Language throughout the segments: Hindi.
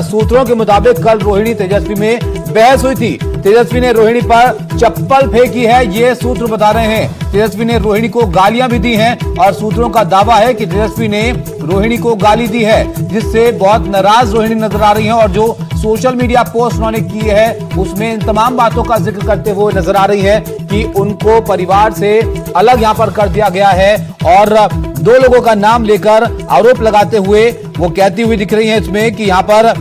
सूत्रों के मुताबिक कल रोहिणी तेजस्वी में बहस हुई थी। तेजस्वी ने रोहिणी पर चप्पल फेंकी है, ये सूत्र बता रहे हैं। तेजस्वी ने रोहिणी को गालियां भी दी हैं और सूत्रों का दावा है कि तेजस्वी ने रोहिणी को गाली दी है, जिससे बहुत नाराज रोहिणी नजर आ रही हैं और जो सोशल मीडिया पोस्ट उन्होंने की है उसमें इन तमाम बातों का जिक्र करते हुए नजर आ रही है कि उनको परिवार से अलग यहां पर कर दिया गया है और दो लोगों का नाम लेकर आरोप लगाते हुए वो कहती हुई दिख रही है इसमें कि यहां पर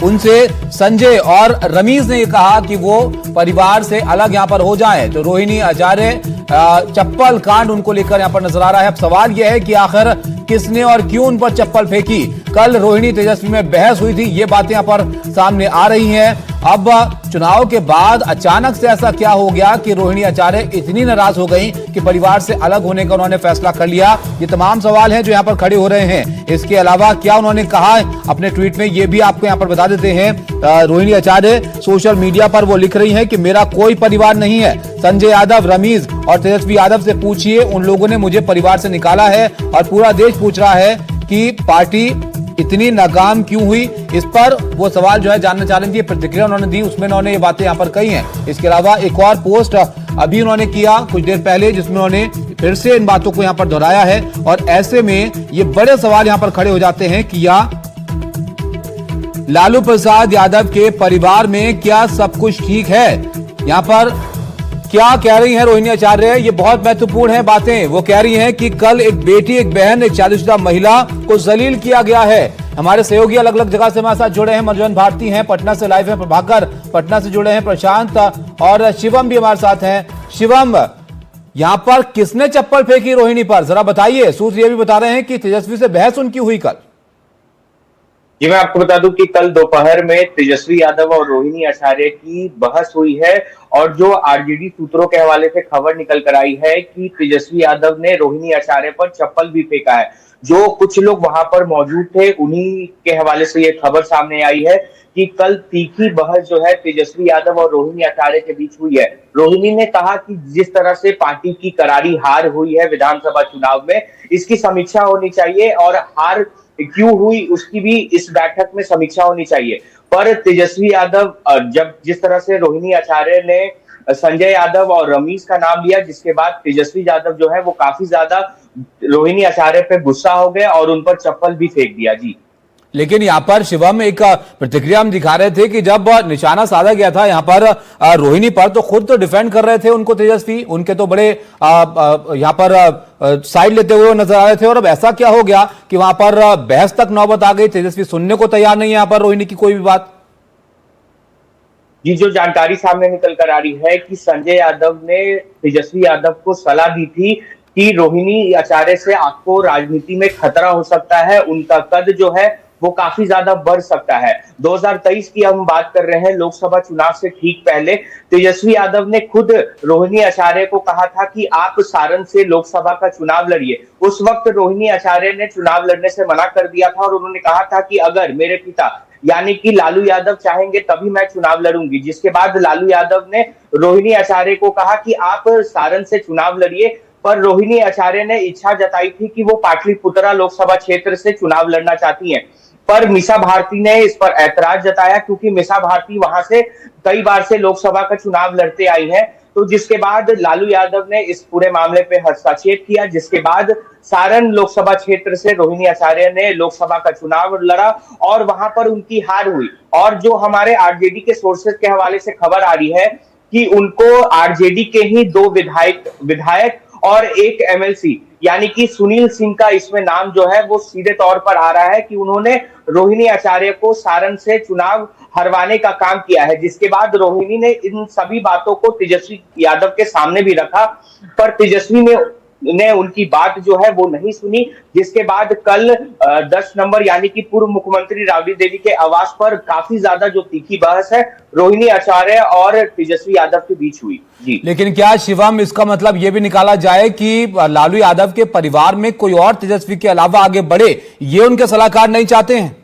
उनसे संजय और रमीज ने कहा कि वो परिवार से अलग यहां पर हो जाएं। तो रोहिणी आचार्य चप्पल कांड उनको लेकर यहां पर नजर आ रहा है। अब सवाल यह है कि आखिर किसने और क्यों उन पर चप्पल फेंकी। कल रोहिणी तेजस्वी में बहस हुई थी, ये बातें यहां पर सामने आ रही हैं। अब चुनाव के बाद अचानक से ऐसा क्या हो गया कि रोहिणी आचार्य इतनी नाराज हो गई कि परिवार से अलग होने का उन्होंने फैसला कर लिया। ये तमाम सवाल हैं जो यहां पर खड़े हो रहे हैं। इसके अलावा क्या उन्होंने कहा अपने ट्वीट में, ये भी आपको यहां पर बता देते हैं। रोहिणी आचार्य सोशल मीडिया पर वो लिख रही हैं कि मेरा कोई परिवार नहीं है। संजय यादव, रमीज और तेजस्वी यादव से पूछिए, उन लोगों ने मुझे परिवार से निकाला है और पूरा देश पूछ रहा है कि पार्टी इतनी नाकाम क्यों हुई। इस पर वो सवाल जो है जानना चाह रही थी, प्रतिक्रिया उन्होंने दी, उसमें उन्होंने ये बातें यहां पर कही हैं। इसके अलावा एक और पोस्ट अभी उन्होंने किया कुछ देर पहले, जिसमें उन्होंने फिर से इन बातों को यहां पर दोहराया है और ऐसे में ये बड़े सवाल यहां पर खड़े हो जाते हैं कि या लालू प्रसाद यादव के परिवार में क्या सब कुछ ठीक है। यहां पर क्या कह रही हैं रोहिणी आचार्य, ये बहुत महत्वपूर्ण है बातें। वो कह रही हैं कि कल एक बेटी, एक बहन, एक शादीशुदा महिला को जलील किया गया है। हमारे सहयोगी अलग अलग जगह से हमारे साथ जुड़े हैं। मनोज भारती हैं, पटना से लाइव हैं, प्रभाकर पटना से जुड़े हैं, प्रशांत और शिवम भी हमारे साथ हैं। शिवम, यहां पर किसने चप्पल फेंकी रोहिणी पर, जरा बताइए। सूत्र ये भी बता रहे हैं कि तेजस्वी से बहस उनकी हुई कल। जी, मैं आपको बता दूं कि कल दोपहर में तेजस्वी यादव और रोहिणी आचार्य की बहस हुई है और जो आरजेडी सूत्रों के हवाले से खबर निकल कर आई है कि तेजस्वी यादव ने रोहिणी आचार्य पर चप्पल भी फेंका है। जो कुछ लोग वहां पर मौजूद थे उन्हीं के हवाले से ये खबर सामने आई है कि कल तीखी बहस जो है तेजस्वी यादव और रोहिणी आचार्य के बीच हुई है। रोहिणी ने कहा कि जिस तरह से पार्टी की करारी हार हुई है विधानसभा चुनाव में, इसकी समीक्षा होनी चाहिए और हार क्यों हुई उसकी भी इस बैठक में समीक्षा होनी चाहिए। पर तेजस्वी यादव जब जिस तरह से रोहिणी आचार्य ने संजय यादव और रमीज का नाम लिया, जिसके बाद तेजस्वी यादव जो है वो काफी ज्यादा रोहिणी आचार्य पे गुस्सा हो गए और उन पर चप्पल भी फेंक दिया। जी, लेकिन यहाँ पर शिवम एक प्रतिक्रिया हम दिखा रहे थे कि जब निशाना साधा गया था यहाँ पर रोहिणी पर, तो खुद तो डिफेंड कर रहे थे उनको तेजस्वी, उनके तो बड़े यहाँ पर साइड लेते हुए नजर आ रहे थे। और अब ऐसा क्या हो गया कि वहां पर बहस तक नौबत आ गई, तेजस्वी सुनने को तैयार नहीं है यहाँ पर रोहिणी की कोई भी बात। जी, जो जानकारी सामने निकल कर आ रही है कि संजय यादव ने तेजस्वी यादव को सलाह दी थी कि रोहिणी आचार्य से आपको राजनीति में खतरा हो सकता है, उनका कद जो है वो काफी ज्यादा बढ़ सकता है। 2023 की हम बात कर रहे हैं, लोकसभा चुनाव से ठीक पहले तेजस्वी यादव ने खुद रोहिणी आचार्य को कहा था कि आप सारण से लोकसभा का चुनाव लड़िए। उस वक्त रोहिणी आचार्य ने चुनाव लड़ने से मना कर दिया था और उन्होंने कहा था कि अगर मेरे पिता यानी कि लालू यादव चाहेंगे तभी मैं चुनाव लड़ूंगी। जिसके बाद लालू यादव ने रोहिणी आचार्य को कहा कि आप सारण से चुनाव लड़िए, पर रोहिणी आचार्य ने इच्छा जताई थी कि वो पाटलिपुत्रा लोकसभा क्षेत्र से चुनाव लड़ना चाहती हैं। पर मीसा भारती ने इस पर ऐतराज जताया, क्योंकि मीसा भारती वहां से कई बार से लोकसभा का चुनाव लड़ते आई हैं। तो जिसके बाद लालू यादव ने इस पूरे मामले पे हस्तक्षेप किया, जिसके बाद सारण लोकसभा क्षेत्र से रोहिणी आचार्य ने लोकसभा का चुनाव लड़ा और वहां पर उनकी हार हुई। और जो हमारे आरजेडी के सोर्सेज के हवाले से खबर आ रही है कि उनको आरजेडी के ही 2 विधायक और एक एमएलसी यानी कि सुनील सिंह का इसमें नाम जो है वो सीधे तौर पर आ रहा है कि उन्होंने रोहिणी आचार्य को सारण से चुनाव हरवाने का काम किया है। जिसके बाद रोहिणी ने इन सभी बातों को तेजस्वी यादव के सामने भी रखा, पर तेजस्वी ने उनकी बात जो है वो नहीं सुनी। जिसके बाद कल 10 नंबर यानी कि पूर्व मुख्यमंत्री राबड़ी देवी के आवास पर काफी ज्यादा जो तीखी बहस है रोहिणी आचार्य और तेजस्वी यादव के बीच हुई। जी, लेकिन क्या शिवम इसका मतलब यह भी निकाला जाए कि लालू यादव के परिवार में कोई और तेजस्वी के अलावा आगे बढ़े, ये उनके सलाहकार नहीं चाहते हैं?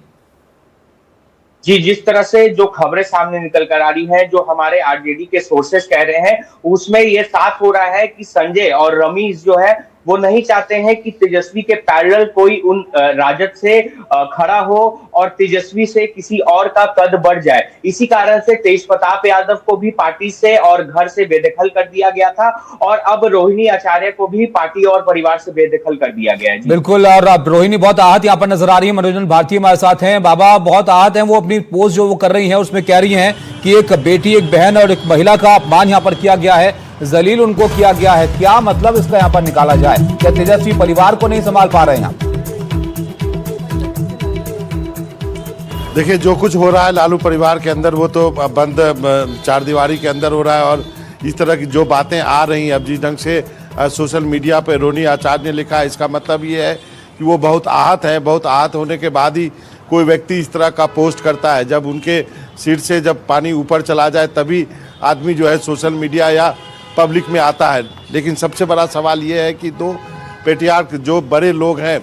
जी, जिस तरह से जो खबरें सामने निकल कर आ रही हैं, जो हमारे आरजेडी के सोर्सेस कह रहे हैं, उसमें यह साफ हो रहा है कि संजय और रमीज जो है वो नहीं चाहते हैं कि तेजस्वी के पैरेलल कोई उन राजद से खड़ा हो और तेजस्वी से किसी और का कद बढ़ जाए। इसी कारण से तेज प्रताप यादव को भी पार्टी से और घर से बेदखल कर दिया गया था और अब रोहिणी आचार्य को भी पार्टी और परिवार से बेदखल कर दिया गया है। बिल्कुल, और अब रोहिणी बहुत आहत यहाँ पर नजर आ रही है। मनोरंजन भारती हमारे साथ हैं। बाबा बहुत आहत हैं, वो अपनी पोस्ट जो वो कर रही हैं उसमें कह रही हैं कि एक बेटी, एक बहन और एक महिला का अपमान यहाँ पर किया गया है, जलील उनको किया गया है। क्या मतलब इसका यहाँ पर निकाला जाए? क्या तेजस्वी परिवार को नहीं संभाल पा रहे हैं? देखिए, जो कुछ हो रहा है लालू परिवार के अंदर वो तो बंद चारदीवारी के अंदर हो रहा है, और इस तरह की जो बातें आ रही हैं अब जिस ढंग से सोशल मीडिया पे रोहिणी आचार्य ने लिखा है, इसका मतलब ये है कि वो बहुत आहत है। बहुत आहत होने के बाद ही कोई व्यक्ति इस तरह का पोस्ट करता है। जब उनके सिर से जब पानी ऊपर चला जाए तभी आदमी जो है सोशल मीडिया या पब्लिक में आता है। लेकिन सबसे बड़ा सवाल ये है कि दो पेटियार्क जो बड़े लोग हैं,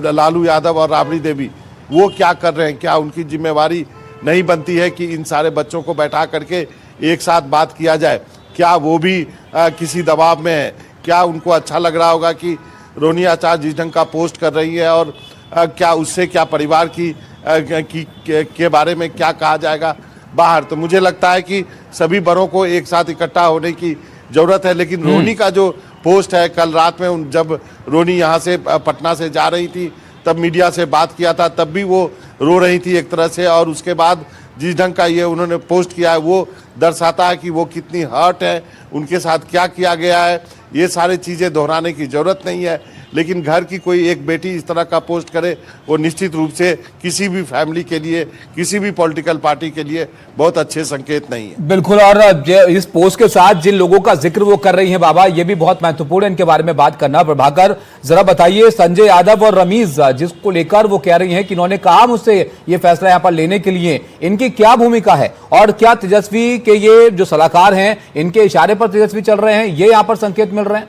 लालू यादव और राबड़ी देवी, वो क्या कर रहे हैं? क्या उनकी जिम्मेवारी नहीं बनती है कि इन सारे बच्चों को बैठा करके एक साथ बात किया जाए? क्या वो भी किसी दबाव में है? क्या उनको अच्छा लग रहा होगा कि रोहिणी आचार्य जिस ढंग का पोस्ट कर रही है, और क्या उससे क्या परिवार के बारे में क्या कहा जाएगा बाहर? तो मुझे लगता है कि सभी बड़ों को एक साथ इकट्ठा होने की ज़रूरत है। लेकिन रोहिणी का जो पोस्ट है, कल रात में जब रोहिणी यहाँ से पटना से जा रही थी तब मीडिया से बात किया था, तब भी वो रो रही थी एक तरह से, और उसके बाद जिस ढंग का ये उन्होंने पोस्ट किया है वो दर्शाता है कि वो कितनी हर्ट है, उनके साथ क्या किया गया है। ये सारी चीज़ें दोहराने की ज़रूरत नहीं है। लेकिन घर की कोई एक बेटी इस तरह का पोस्ट करे, वो निश्चित रूप से किसी भी फैमिली के लिए, किसी भी पॉलिटिकल पार्टी के लिए बहुत अच्छे संकेत नहीं है। बिल्कुल, और इस पोस्ट के साथ जिन लोगों का जिक्र वो कर रही हैं बाबा, ये भी बहुत महत्वपूर्ण है इनके बारे में बात करना। प्रभाकर, जरा बताइए, संजय यादव और रमीज जिसको लेकर वो कह रही हैं कि इन्होंने कहा मुझसे ये फैसला यहाँ पर लेने के लिए, इनकी क्या भूमिका है? और क्या तेजस्वी के ये जो सलाहकार हैं इनके इशारे पर तेजस्वी चल रहे हैं, ये यहाँ पर संकेत मिल रहे हैं?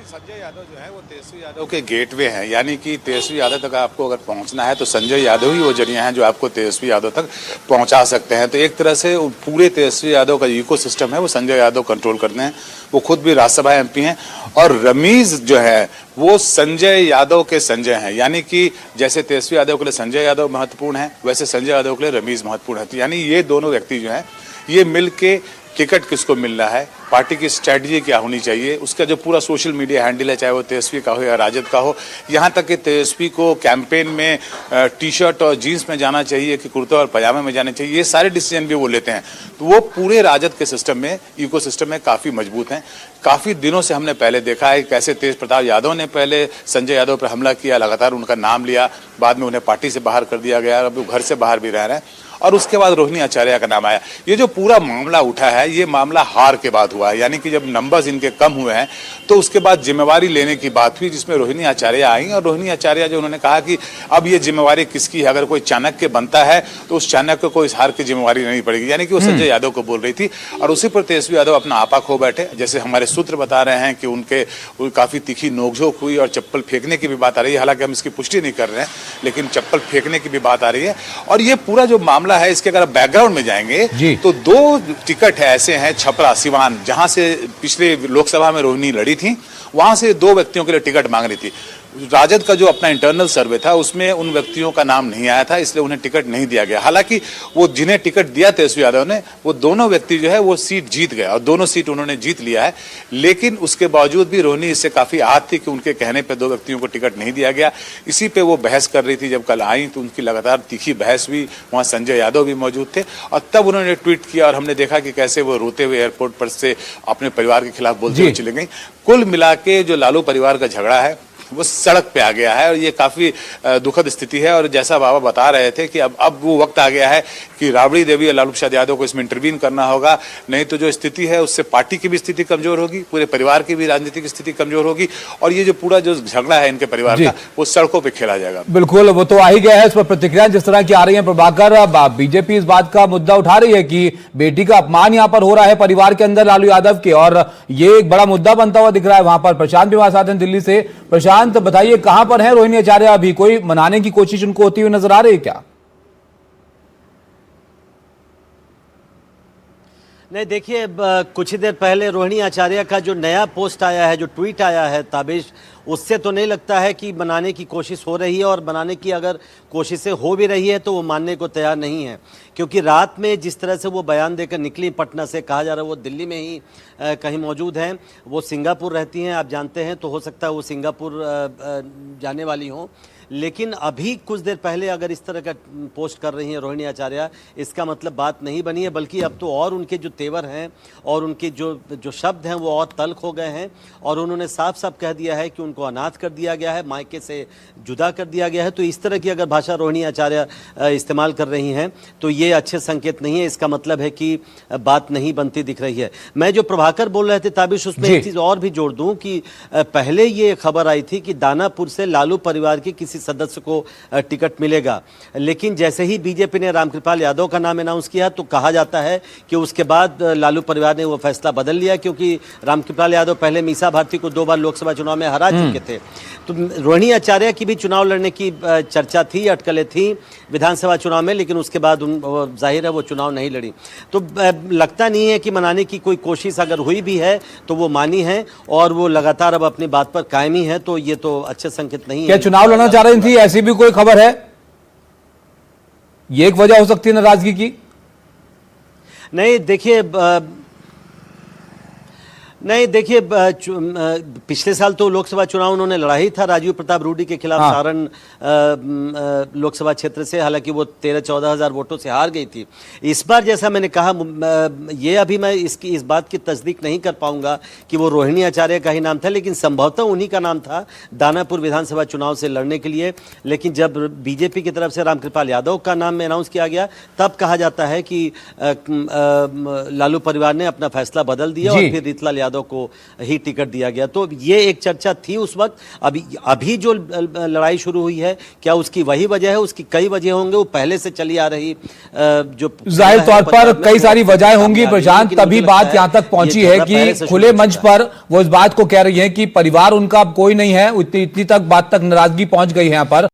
संजय यादव जो है वो तेजस्वी यादव के गेटवे हैं, यानी कि तेजस्वी यादव तक आपको अगर पहुंचना है तो संजय यादव ही वो जरिया हैं जो आपको तेजस्वी यादव तक पहुंचा सकते हैं। तो एक तरह से पूरे तेजस्वी यादव का इकोसिस्टम है वो संजय यादव कंट्रोल करते हैं। वो खुद भी राज्यसभा एमपी हैं, और रमीज जो है वो संजय यादव के संजय हैं, यानी कि जैसे तेजस्वी यादव के लिए संजय यादव महत्वपूर्ण है, वैसे संजय यादव के लिए रमीज महत्वपूर्ण है। तो यानी ये दोनों व्यक्ति जो हैं ये मिल के टिकट किसको मिल रहा है, पार्टी की स्ट्रैटेजी क्या होनी चाहिए, उसका जो पूरा सोशल मीडिया हैंडल है, चाहे वो तेजस्वी का हो या राजद का हो, यहाँ तक कि तेजस्वी को कैंपेन में टी शर्ट और जीन्स में जाना चाहिए कि कुर्ता और पजामे में जाना चाहिए, ये सारे डिसीजन भी वो लेते हैं। तो वो पूरे राजद के सिस्टम में, इको सिस्टम में काफ़ी मजबूत हैं। काफ़ी दिनों से हमने पहले देखा है कैसे तेज प्रताप यादव ने पहले संजय यादव पर हमला किया, लगातार उनका नाम लिया, बाद में उन्हें पार्टी से बाहर कर दिया गया, अब वो घर से बाहर भी रह रहे हैं, और उसके बाद रोहिणी आचार्य का नाम आया। ये जो पूरा मामला उठा है ये मामला हार के बाद हुआ है, यानी कि जब नंबर्स इनके कम हुए हैं तो उसके बाद जिम्मेवारी लेने की बात हुई, जिसमें रोहिणी आचार्य आई, और रोहिणी आचार्य जो उन्होंने कहा कि अब ये जिम्मेवारी किसकी है, अगर कोई चाणक्य बनता है तो उस चाणक्य को इस हार की जिम्मेवारी नहीं पड़ेगी, यानी कि वो संजय यादव को बोल रही थी। और उसी पर तेजस्वी यादव अपना आपा खो बैठे। जैसे हमारे सूत्र बता रहे हैं कि उनके काफ़ी तीखी नोकझोंक हुई और चप्पल फेंकने की भी बात आ रही है, हालांकि हम इसकी पुष्टि नहीं कर रहे हैं, लेकिन चप्पल फेंकने की भी बात आ रही है। और ये पूरा जो मामला है इसके अगर बैकग्राउंड में जाएंगे तो दो टिकट है ऐसे हैं, छपरा सिवान, जहां से पिछले लोकसभा में रोहिणी लड़ी थी, वहां से दो व्यक्तियों के लिए टिकट मांग रही थी। राजद का जो अपना इंटरनल सर्वे था उसमें उन व्यक्तियों का नाम नहीं आया था, इसलिए उन्हें टिकट नहीं दिया गया। हालांकि वो जिन्हें टिकट दिया तेजस्वी यादव ने, वो दोनों व्यक्ति जो है वो सीट जीत गए और दोनों सीट उन्होंने जीत लिया है। लेकिन उसके बावजूद भी रोहिणी इससे काफी आहत थी कि उनके कहने पर दो व्यक्तियों को टिकट नहीं दिया गया। इसी पे वो बहस कर रही थी। जब कल आई तो उनकी लगातार तीखी बहस हुई, वहां संजय यादव भी मौजूद थे, और तब उन्होंने ट्वीट किया और हमने देखा कि कैसे वो रोते हुए एयरपोर्ट पर से अपने परिवार के खिलाफ बोलते हुए चले गई। कुल मिला के जो लालू परिवार का झगड़ा है वो सड़क पे आ गया है, और ये काफी दुखद स्थिति है। और जैसा बाबा बता रहे थे कि अब वो वक्त आ गया है कि राबड़ी देवी और लालू प्रसाद यादव को इसमें इंटरवीन करना होगा, नहीं तो जो स्थिति है उससे पार्टी की भी स्थिति कमजोर होगी, पूरे परिवार की भी राजनीतिक स्थिति कमजोर होगी, और ये जो पूरा जो झगड़ा है इनके परिवार का वो सड़कों पर खेला जाएगा। बिल्कुल, वो तो आ ही गया है। इस पर प्रतिक्रिया जिस तरह की आ रही है प्रभाकर, बीजेपी इस बात का मुद्दा उठा रही है कि बेटी का अपमान यहाँ पर हो रहा है परिवार के अंदर लालू यादव के, और ये एक बड़ा मुद्दा बनता हुआ दिख रहा है। वहां पर प्रशांत भी हमारे साथ हैं दिल्ली से। प्रशांत, बताइए कहां पर है रोहिणी आचार्य? अभी कोई मनाने की कोशिश उनको होती हुई नजर आ रही है क्या? नहीं देखिए, कुछ ही देर पहले रोहिणी आचार्य का जो नया पोस्ट आया है, जो ट्वीट आया है ताबिश, उससे तो नहीं लगता है कि बनाने की कोशिश हो रही है, और बनाने की अगर कोशिशें हो भी रही है तो वो मानने को तैयार नहीं है। क्योंकि रात में जिस तरह से वो बयान देकर निकली पटना से, कहा जा रहा है वो दिल्ली में ही कहीं मौजूद हैं, वो सिंगापुर रहती हैं, आप जानते हैं, तो हो सकता है वो सिंगापुर जाने वाली हों। लेकिन अभी कुछ देर पहले अगर इस तरह का पोस्ट कर रही हैं रोहिणी आचार्य, इसका मतलब बात नहीं बनी है, बल्कि अब तो और उनके जो तेवर हैं और उनके जो शब्द हैं वो और तल्ख हो गए हैं, और उन्होंने साफ साफ कह दिया है कि उनको अनाथ कर दिया गया है, मायके से जुदा कर दिया गया है। तो इस तरह की अगर भाषा रोहिणी आचार्य इस्तेमाल कर रही हैं तो ये अच्छे संकेत नहीं है। इसका मतलब है कि बात नहीं बनती दिख रही है। मैं जो प्रभाकर बोल रहे थे ताबिश, उसमें एक चीज़ और भी जोड़ दूँ कि पहले ये खबर आई थी कि दानापुर से लालू परिवार के किसी सदस्य को टिकट मिलेगा, लेकिन जैसे ही बीजेपी ने रामकृपाल यादव का नाम अनाउंस किया तो कहा जाता है कि उसके बाद लालू परिवार ने वो फैसला बदल लिया, क्योंकि रामकृपाल यादव पहले मीसा भारती को 2 बार लोकसभा चुनाव में हरा चुके थे। तो रोहिणी आचार्य की भी चुनाव लड़ने की चर्चा थी, अटकलें थी विधानसभा चुनाव में, लेकिन उसके बाद जाहिर है वो चुनाव नहीं लड़ी। तो लगता नहीं है कि मनाने की कोई कोशिश अगर हुई भी है तो वो मानी है, और वो लगातार अब अपनी बात पर कायम ही है। तो ये तो अच्छे संकेत नहीं है। क्या चुनाव लड़ना चाह रही थी, ऐसी भी कोई खबर है? ये एक वजह हो सकती है नाराजगी की? नहीं देखिए, पिछले साल तो लोकसभा चुनाव उन्होंने लड़ा ही था राजीव प्रताप रूडी के खिलाफ, सारण लोकसभा क्षेत्र से, हालांकि वो 13-14 हज़ार वोटों से हार गई थी। इस बार जैसा मैंने कहा, ये अभी मैं इस बात की तस्दीक नहीं कर पाऊंगा कि वो रोहिणी आचार्य का ही नाम था, लेकिन संभवतः उन्हीं का नाम था दानापुर विधानसभा चुनाव से लड़ने के लिए। लेकिन जब बीजेपी की तरफ से रामकृपाल यादव का नाम अनाउंस किया गया, तब कहा जाता है कि लालू परिवार ने अपना फैसला बदल दिया और फिर रीतलाल यादव को ही टिकट दिया गया। तो ये एक चर्चा थी उस वक्त। अभी जो लड़ाई शुरू हुई है, क्या उसकी वही वजह है? उसकी कई वजह होंगे, वो पहले से चली आ रही जो जाहिर तौर पर कई सारी वजहें होंगी प्रशांत, तभी बात यहां तक पहुंची है कि खुले मंच पर वो इस बात को कह रही है कि परिवार उनका कोई नहीं है। इतनी तक बात तक नाराजगी पहुंच गई है यहां पर।